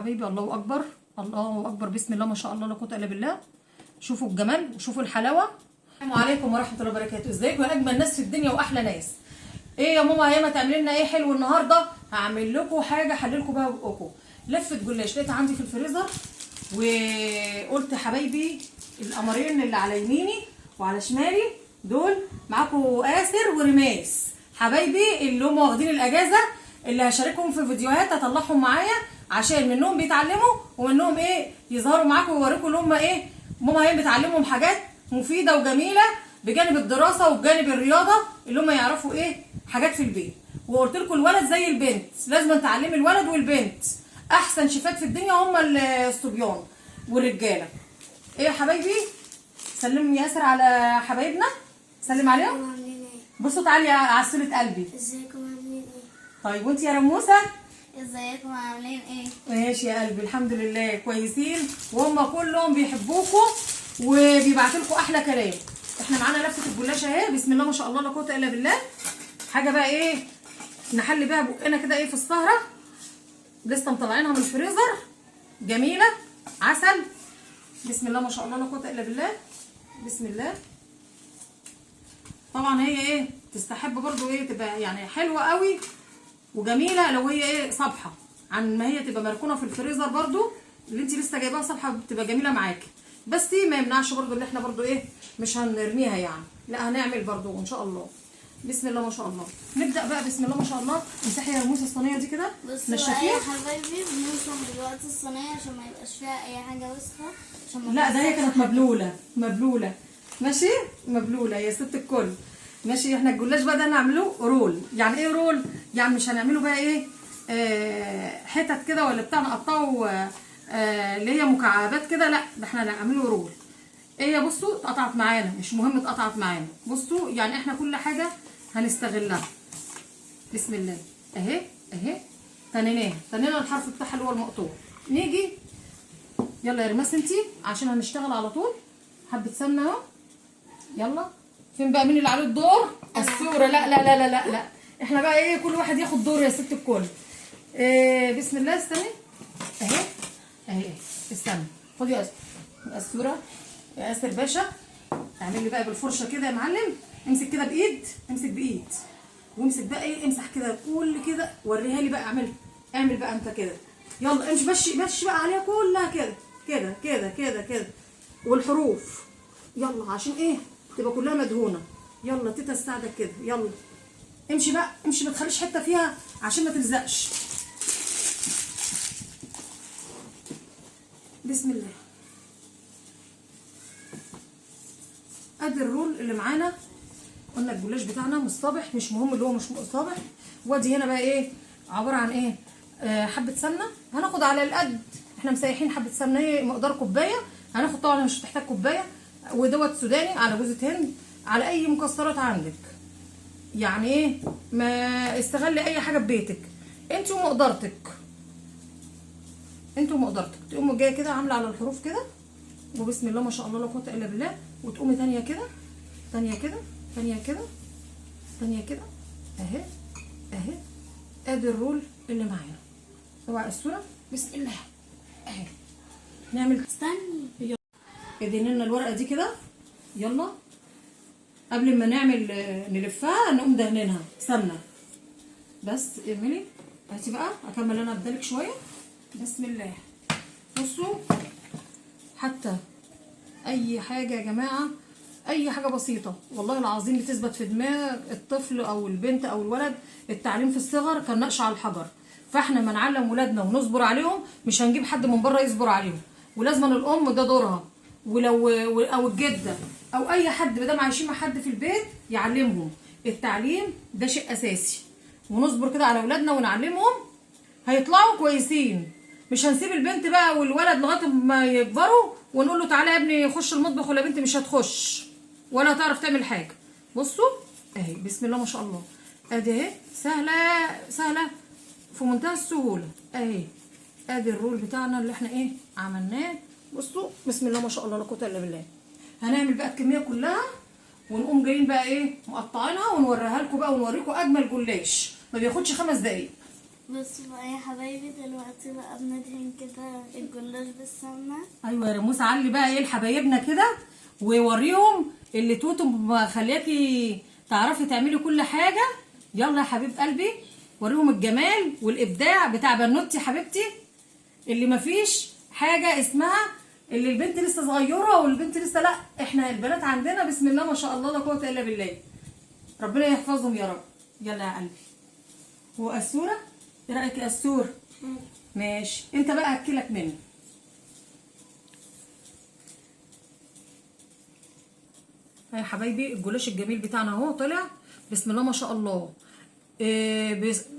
حبيبي الله اكبر الله اكبر، بسم الله ما شاء الله لا قوه الا بالله. شوفوا الجمال وشوفوا الحلاوه. السلام عليكم ورحمه الله وبركاته. ازيكم يا اجمل ناس في الدنيا واحلى ناس. ايه يا ماما هيما تعملي لنا ايه حلو النهارده؟ هعمل لكم حاجه حللكم بها بقكم. لفه جلاش لقيتها عندي في الفريزر، وقلت حبايبي القمرين اللي على يميني وعلى شمالي دول معاكم آسر ورماس، حبايبي اللي هم واخدين الاجازه، اللي هشاركهم في فيديوهات هطلعهم معايا عشان منهم بيتعلموا ومنهم ايه يظهروا معاكم ويوريكم اللي هم ايه ماما هي بتعلمهم حاجات مفيده وجميله بجانب الدراسه وبجانب الرياضه، اللي هم يعرفوا ايه حاجات في البيت. وقلت لكم الولد زي البنت، لازم تعلمي الولد والبنت، احسن شيفات في الدنيا هم الصبيان والرجاله. ايه يا حبايبي، سلم ياسر على حبايبنا، سلم عليهم. بصوا تعالي يا عسولة قلبي. ازيكم عاملين ايه؟ طيب وانت يا رموسه؟ ازيكم عاملين ايه؟ ماشي يا قلبي الحمد لله كويسين، وهم كلهم بيحبوكوا وبيبعتوا لكم احلى كلام. احنا معانا لفه الجلاشه اهي، بسم الله ما شاء الله لا قوه الا بالله. حاجه بقى ايه نحل بيها بقنا كده ايه في السهره، لسه مطلعينها من الفريزر، جميله عسل. بسم الله ما شاء الله لا قوه الا بالله. بسم الله. طبعا هي ايه تستحب برضو ايه تبقى يعني حلوه قوي وجميله لو هي ايه صبحه، عن ما هي تبقى مركونه في الفريزر. برضو اللي انت لسه جايباها صبحه بتبقى جميله معاكي، بس ما يمنعش برضو اللي احنا برضو ايه مش هنرميها يعني، لا هنعمل برضو ان شاء الله. بسم الله ما شاء الله. نبدا بقى بسم الله ما شاء الله. امسحي يا رموس الصينيه دي كده بصوا يا حبايبي، بنمسح دلوقتي الصينيه عشان ما يبقاش فيها اي حاجه وسخه، عشان ما لا ده هي كانت مبلوله ماشي، مبلوله يا ست الكل. ماشي. احنا الجلاش بقى ده نعمله رول. يعني ايه رول؟ يعني مش هنعمله بقى ايه حتت كده ولا بتاع نقطعه اللي هي مكعبات كده، لا ده احنا هنعمله رول. ايه يا بصوا اتقطعت معانا، مش مهم اتقطعت معانا، بصوا يعني احنا كل حاجه هنستغلها. بسم الله اهي اهي، تنينا الحرف بتاعها اللي هو المقطوع. نيجي يلا يا رماس انتي عشان هنشتغل على طول. حبه سمنه اهو، يلا. فين بقى مين اللي عليه الدور؟ الصوره. لا لا لا لا لا لا، احنا بقى ايه كل واحد ياخد دور يا ست الكل. بسم الله. استني اهي اهي، استنى خدي يا الصوره يا اسر باشا. اعمل لي بقى بالفرشه كده يا معلم، امسك كده بايد، امسك بايد وامسك بقى ايه امسح كده كل كده، وريها لي بقى. اعمل بقى انت كده، يلا امشي مشي بقى عليها كلها كده كده كده كده كده، والحروف يلا عشان ايه تبقى كلها مدهونه. يلا تيتا تساعدك كده، يلا امشي بقى امشي، ما تخليش حته فيها عشان ما تلزقش. بسم الله. ادي الرول اللي معانا، قلنا الجلاش بتاعنا مش صابح، مش مهم اللي هو مش صابح. وادي هنا بقى ايه عباره عن ايه حبه سمنه، هناخد على القد، احنا مسيحين حبه سمنه ايه مقدار كوبايه، هناخد طبعا مش هتحتاج كوبايه، ودوت سوداني على جوزة هند على اي مكسرات عندك، يعني ايه ما استغلي اي حاجه ببيتك انت ومقدرتك، تقوموا جايه كده عامله على الحروف كده، وبسم الله ما شاء الله لا قوه الا بالله، وتقومي ثانيه كده ثانيه كده ثانيه كده ثانيه كده اهي اهي. ادي الرول اللي معانا، اوعى الصوره. بسم الله اهي. نعمل استني ادينا لنا الورقه دي كده، يلا قبل ما نعمل نلفها نقوم دهنينها سمنه بس. اعملي هاتي بقى اكمل انا بدالك شويه. بسم الله. بصوا حتى اي حاجه يا جماعه، اي حاجه بسيطه والله العظيم بتثبت في دماغ الطفل او البنت او الولد. التعليم في الصغر كالنقش على الحجر، فاحنا ما نعلم ولادنا ونصبر عليهم، مش هنجيب حد من بره يصبر عليهم، ولازم الام ده دورها، ولو او الجده او اي حد ما دام عايشين مع حد في البيت يعلمهم. التعليم ده شيء اساسي، ونصبر كده على اولادنا ونعلمهم هيطلعوا كويسين. مش هنسيب البنت بقى والولد لغايه ما يكبروا ونقول له تعالى يا ابني خش المطبخ، ولا بنت مش هتخش ولا هتعرف تعمل حاجه. بصوا اهي بسم الله ما شاء الله، ادي اهي سهله سهله في منتهى السهوله اهي. ادي الرول بتاعنا اللي احنا ايه عملناه. بصوا بسم الله ما شاء الله لا قوه الا بالله. هنعمل بقى الكميه كلها ونقوم جايين بقى ايه مقطعينها ونوريها لكم بقى، ونوريكم اجمل جلاش ما بياخدش 5 دقايق. بصوا بقى يا حبايبي، دلوقتي بقى بندهن كده الجلاش بالسمنة. ايوه يا رموز، علي بقى ايه لحبايبنا كده ووريهم اللي توتو مخلياكي تعرفي تعملي كل حاجه. يلا يا حبيب قلبي، وريهم الجمال والابداع بتاع بنوتي حبيبتي، اللي مفيش حاجه اسمها اللي البنت لسه صغيره والبنت لسه، لا احنا البنات عندنا بسم الله ما شاء الله لا قوه الا بالله، ربنا يحفظهم يا رب. يلا يا قلبي. هو قسوره، ايه رايك يا قسور؟ ماشي، انت بقى هاكلك منه. يا حبايبي الجلاش الجميل بتاعنا اهو طلع بسم الله ما شاء الله.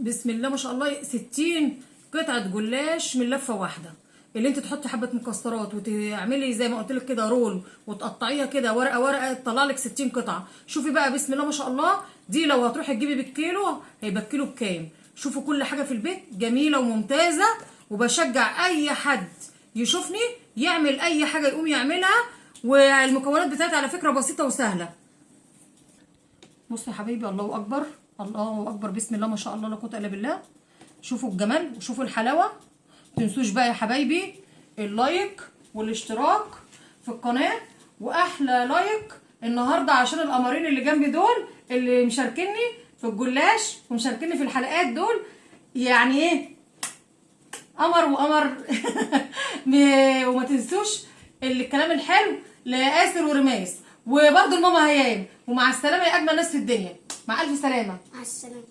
بسم الله ما شاء الله 60 قطعه جلاش من لفه واحده، اللي انت تحطي حبه مكسرات وتعملي زي ما قلت لك كده رول وتقطعيها كده ورقه ورقه تطلع لك 60 قطعه. شوفي بقى بسم الله ما شاء الله، دي لو هتروحي تجيبي بالكيلو هيبقى الكيلو بكام؟ شوفوا كل حاجه في البيت جميله وممتازه، وبشجع اي حد يشوفني يعمل اي حاجه يقوم يعملها، والمكونات بتاعتها على فكره بسيطه وسهله. بصوا يا حبايبي، الله اكبر الله اكبر، بسم الله ما شاء الله لا قوه الا بالله. شوفوا الجمال وشوفوا الحلاوه. متنسوش بقى يا حبايبي اللايك والاشتراك في القناه، واحلى لايك النهارده عشان القمرين اللي جنبي دول اللي مشاركيني في الجلاش ومشاركيني في الحلقات دول، يعني ايه قمر وقمر. وما تنسوش الكلام الحلو لآسر ورماس، وبرده الماما هيام. ومع السلامه يا اجمل ناس في الدنيا، مع الف سلامه. مع السلامة.